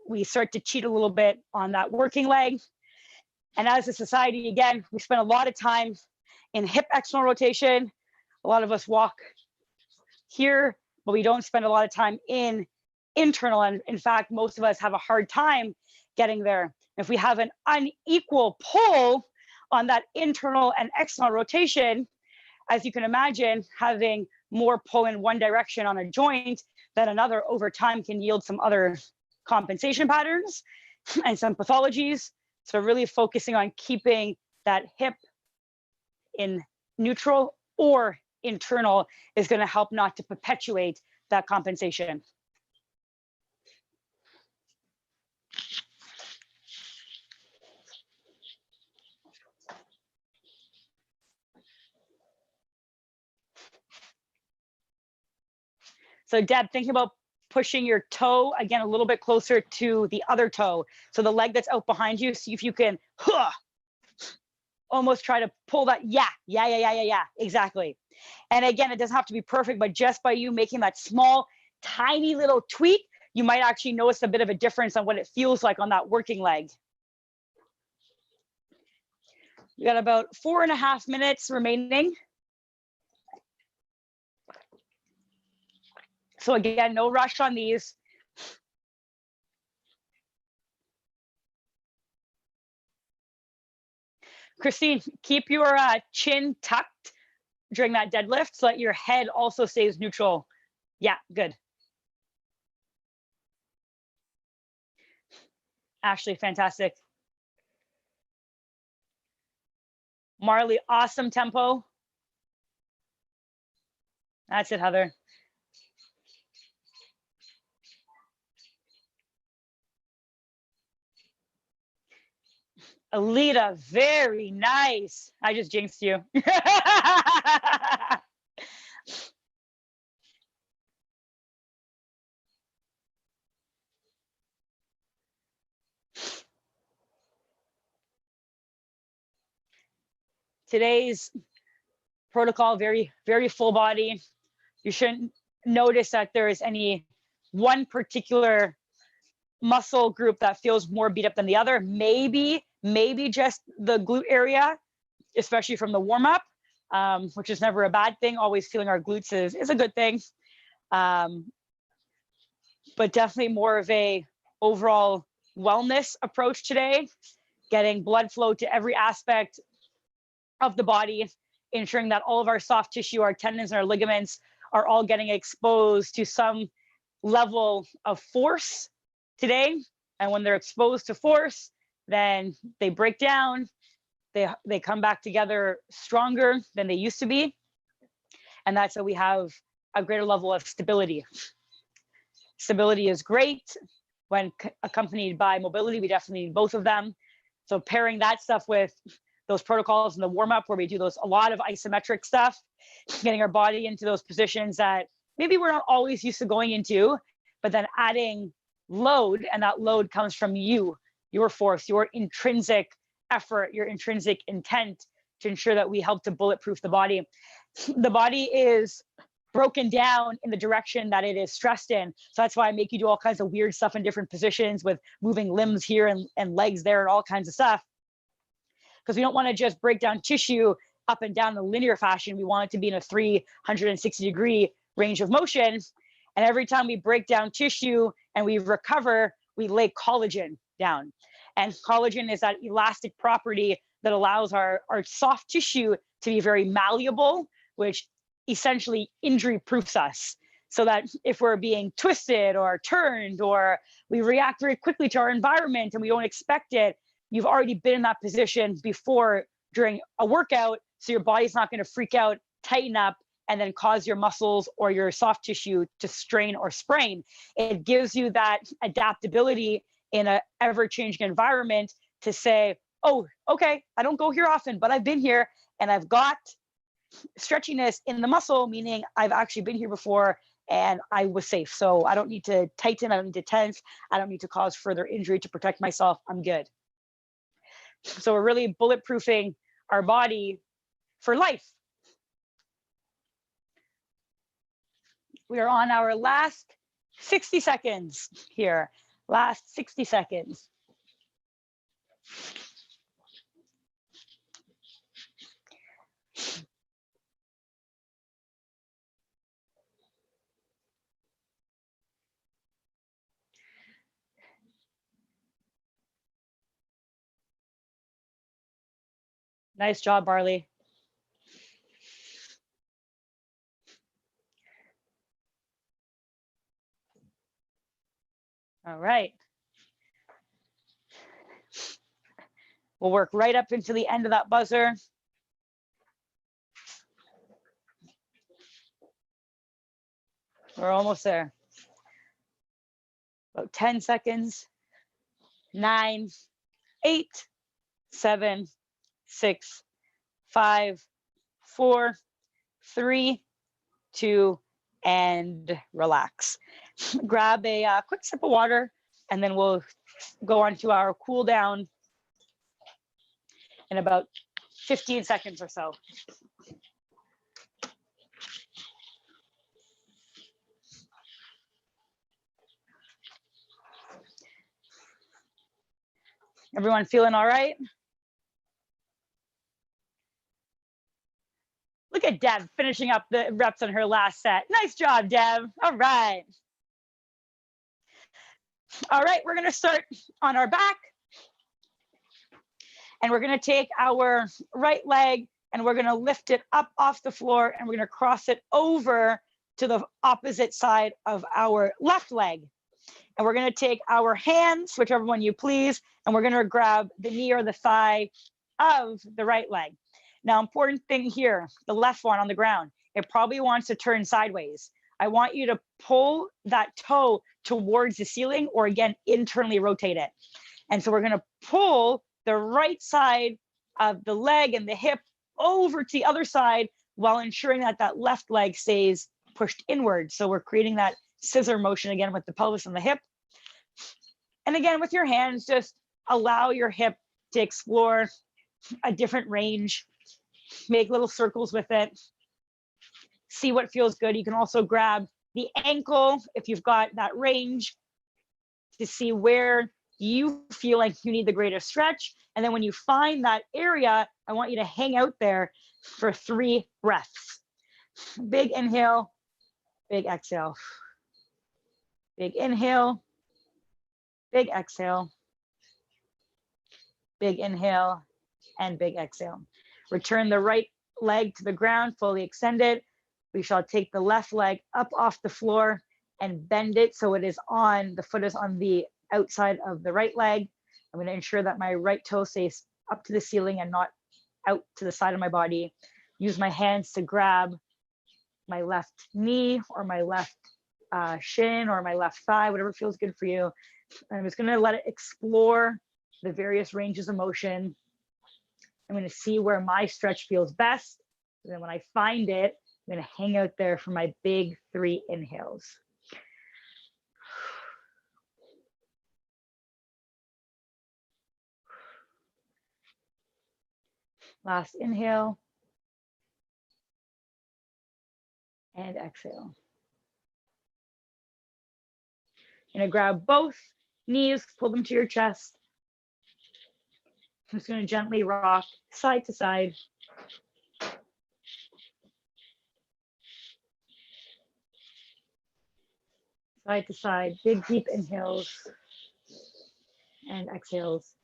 C: we start to cheat a little bit on that working leg. And as a society, again, we spend a lot of time in hip external rotation. A lot of us walk here, but we don't spend a lot of time in internal. And in fact, most of us have a hard time getting there. If we have an unequal pull on that internal and external rotation, as you can imagine, having more pull in one direction on a joint than another over time can yield some other compensation patterns and some pathologies. So really focusing on keeping that hip in neutral or internal is going to help not to perpetuate that compensation. So Deb, thinking about pushing your toe again a little bit closer to the other toe. So the leg that's out behind you, see if you can almost try to pull that. Yeah, exactly. And again, it doesn't have to be perfect, but just by you making that small, tiny little tweak, you might actually notice a bit of a difference on what it feels like on that working leg. We got about 4.5 minutes remaining. So again, no rush on these. Christine, keep your chin tucked during that deadlift so that your head also stays neutral. Yeah, good. Ashley, fantastic. Marley, awesome tempo. That's it, Heather. Alita, very nice. I just jinxed you. Today's protocol, very, very full body. You shouldn't notice that there is any one particular muscle group that feels more beat up than the other. Maybe just the glute area, especially from the warm up, which is never a bad thing. Always feeling our glutes is a good thing. But definitely more of a overall wellness approach today, getting blood flow to every aspect of the body, ensuring that all of our soft tissue, our tendons and our ligaments are all getting exposed to some level of force today. And when they're exposed to force, then they break down, they come back together stronger than they used to be. And that's how we have a greater level of stability. Stability is great when accompanied by mobility. We definitely need both of them. So pairing that stuff with those protocols in the warm up where we do a lot of isometric stuff, getting our body into those positions that maybe we're not always used to going into, but then adding load, and that load comes from you, your force, your intrinsic effort, your intrinsic intent to ensure that we help to bulletproof the body. The body is broken down in the direction that it is stressed in. So that's why I make you do all kinds of weird stuff in different positions with moving limbs here and legs there and all kinds of stuff. Because we don't want to just break down tissue up and down in a linear fashion. We want it to be in a 360-degree range of motion. And every time we break down tissue and we recover, we lay collagen down. And collagen is that elastic property that allows our soft tissue to be very malleable, which essentially injury proofs us. So that if we're being twisted or turned, or we react very quickly to our environment and we don't expect it, you've already been in that position before during a workout. So your body's not going to freak out, tighten up, and then cause your muscles or your soft tissue to strain or sprain. It gives you that adaptability in an ever-changing environment to say, oh, okay, I don't go here often, but I've been here and I've got stretchiness in the muscle, meaning I've actually been here before and I was safe. So I don't need to tighten, I don't need to tense, I don't need to cause further injury to protect myself. I'm good. So we're really bulletproofing our body for life. We are on our last 60 seconds here. Last 60 seconds. Nice job, Barley. All right. We'll work right up into the end of that buzzer. We're almost there. About 10 seconds. 9, 8, 7, 6, 5, 4, 3, 2, and relax. Grab a quick sip of water, and then we'll go on to our cool down in about 15 seconds or so. Everyone feeling all right? Look at Deb finishing up the reps on her last set. Nice job, Deb. All right. All right, we're gonna start on our back. And we're gonna take our right leg and we're gonna lift it up off the floor and we're gonna cross it over to the opposite side of our left leg. And we're gonna take our hands, whichever one you please, and we're gonna grab the knee or the thigh of the right leg. Now, important thing here, the left one on the ground, it probably wants to turn sideways. I want you to pull that toe towards the ceiling, or again, internally rotate it. And so we're gonna pull the right side of the leg and the hip over to the other side while ensuring that that left leg stays pushed inward. So we're creating that scissor motion again with the pelvis and the hip. And again, with your hands, just allow your hip to explore a different range, make little circles with it, see what feels good. You can also grab the ankle if you've got that range to see where you feel like you need the greatest stretch. And then when you find that area, I want you to hang out there for 3 breaths. Big inhale, big exhale. Big inhale, big exhale. Big inhale and big exhale. Return the right leg to the ground, fully extended. We shall take the left leg up off the floor and bend it so it is on, the foot is on the outside of the right leg. I'm going to ensure that my right toe stays up to the ceiling and not out to the side of my body. Use my hands to grab my left knee or my left shin or my left thigh, whatever feels good for you. I'm just going to let it explore the various ranges of motion. I'm going to see where my stretch feels best. And then when I find it, I'm going to hang out there for my big 3 inhales. Last inhale. And exhale. You're going to grab both knees, pull them to your chest. I'm just going to gently rock side to side. Side to side, big deep inhales and exhales.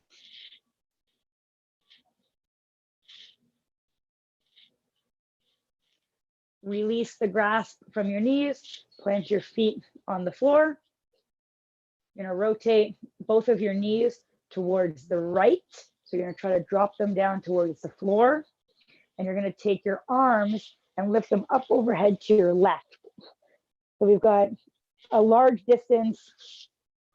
C: Release the grasp from your knees, plant your feet on the floor. You're going to rotate both of your knees towards the right. So you're going to try to drop them down towards the floor. And you're going to take your arms and lift them up overhead to your left. So we've got a large distance,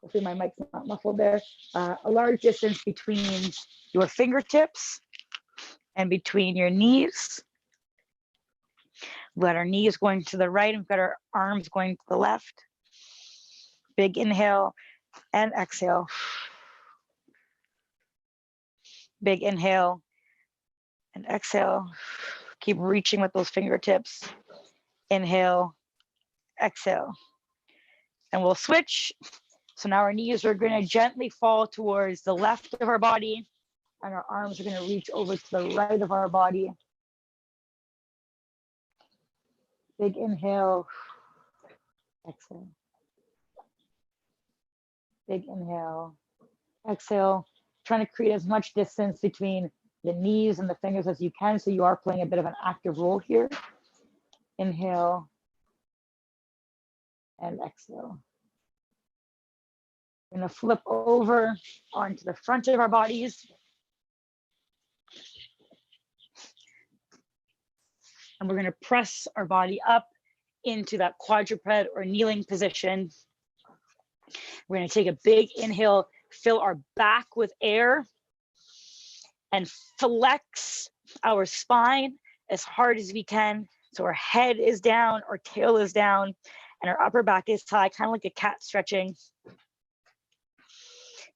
C: hopefully my mic's not muffled there, a large distance between your fingertips and between your knees. We've got our knees going to the right, and we've got our arms going to the left. Big inhale and exhale. Big inhale and exhale. Keep reaching with those fingertips. Inhale, exhale. And we'll switch. So now our knees are going to gently fall towards the left of our body, and our arms are going to reach over to the right of our body. Big inhale, exhale. Big inhale, exhale. Trying to create as much distance between the knees and the fingers as you can, so you are playing a bit of an active role here. Inhale and exhale. We're going to flip over onto the front of our bodies. And we're going to press our body up into that quadruped or kneeling position. We're going to take a big inhale, fill our back with air, and flex our spine as hard as we can. So our head is down, our tail is down, and our upper back is high, kind of like a cat stretching.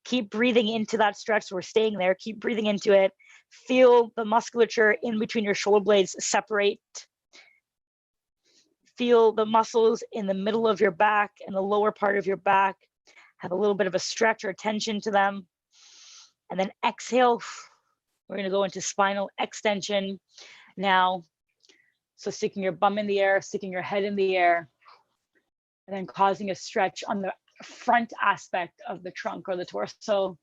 C: Keep breathing into that stretch. So we're staying there. Keep breathing into it. Feel the musculature in between your shoulder blades separate. Feel the muscles in the middle of your back and the lower part of your back have a little bit of a stretch or tension to them. And then exhale. We're going to go into spinal extension now. So sticking your bum in the air, sticking your head in the air, and then causing a stretch on the front aspect of the trunk or the torso.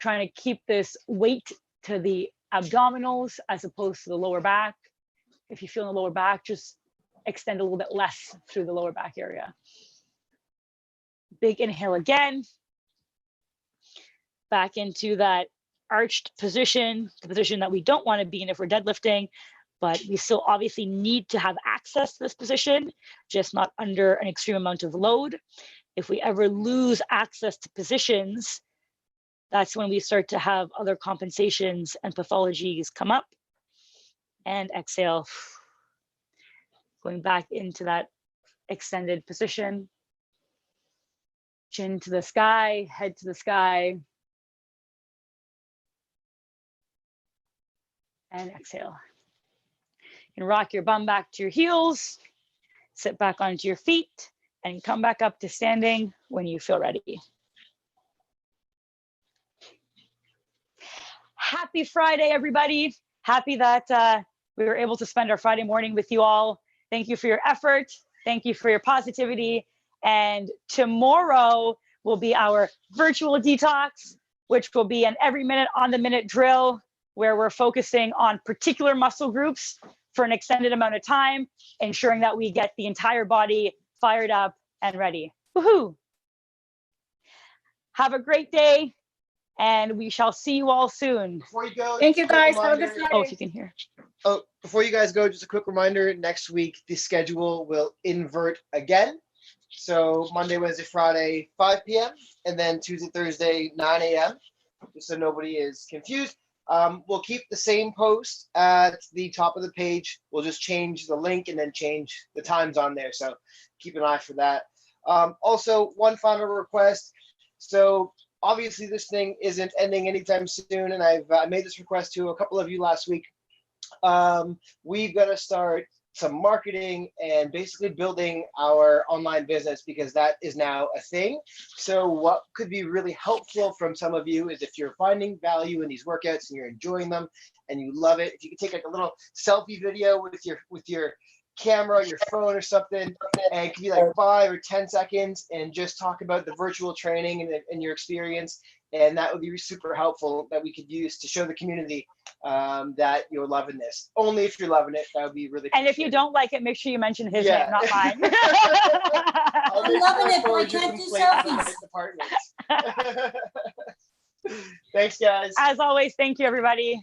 C: Trying to keep this weight to the abdominals as opposed to the lower back. If you feel in the lower back, just extend a little bit less through the lower back area. Big inhale again. Back into that arched position, the position that we don't want to be in if we're deadlifting, but we still obviously need to have access to this position, just not under an extreme amount of load. If we ever lose access to positions, that's when we start to have other compensations and pathologies come up. And exhale, going back into that extended position. Chin to the sky, head to the sky. And exhale. You can rock your bum back to your heels, sit back onto your feet, and come back up to standing when you feel ready. Happy Friday, everybody. Happy that we were able to spend our Friday morning with you all. Thank you for your effort. Thank you for your positivity. And tomorrow will be our virtual detox, which will be an every minute on the minute drill where we're focusing on particular muscle groups for an extended amount of time, ensuring that we get the entire body fired up and ready. Woohoo! Have a great day, and we shall see you all soon.
B: Before you go,
A: Thank you,
B: quick
A: guys. Have a
B: reminder-
A: good Friday.
C: Oh, if you can hear.
B: Oh, before you guys go, just a quick reminder, next week, the schedule will invert again. So Monday, Wednesday, Friday, 5 p.m. and then Tuesday, Thursday, 9 a.m. Just so nobody is confused. We'll keep the same post at the top of the page. We'll just change the link and then change the times on there. So keep an eye for that. Also, one final request. So obviously this thing isn't ending anytime soon. And I've made this request to a couple of you last week. We've got to start some marketing and basically building our online business because that is now a thing. So what could be really helpful from some of you is if you're finding value in these workouts and you're enjoying them and you love it, if you could take like a little selfie video with your camera, your phone or something, and it could be like 5 or 10 seconds and just talk about the virtual training and your experience. And that would be super helpful that we could use to show the community that you're loving this. Only if you're loving it, that would be really
C: And if you don't like it, make sure you mention his
B: Yeah.
C: name, not mine.
B: I'll
A: I'm
B: make
A: loving
B: sure I
A: it, but I
B: forward your
A: can't do
B: complaint to the
A: selfies.
B: right departments. Thanks, guys.
C: As always, thank you, everybody.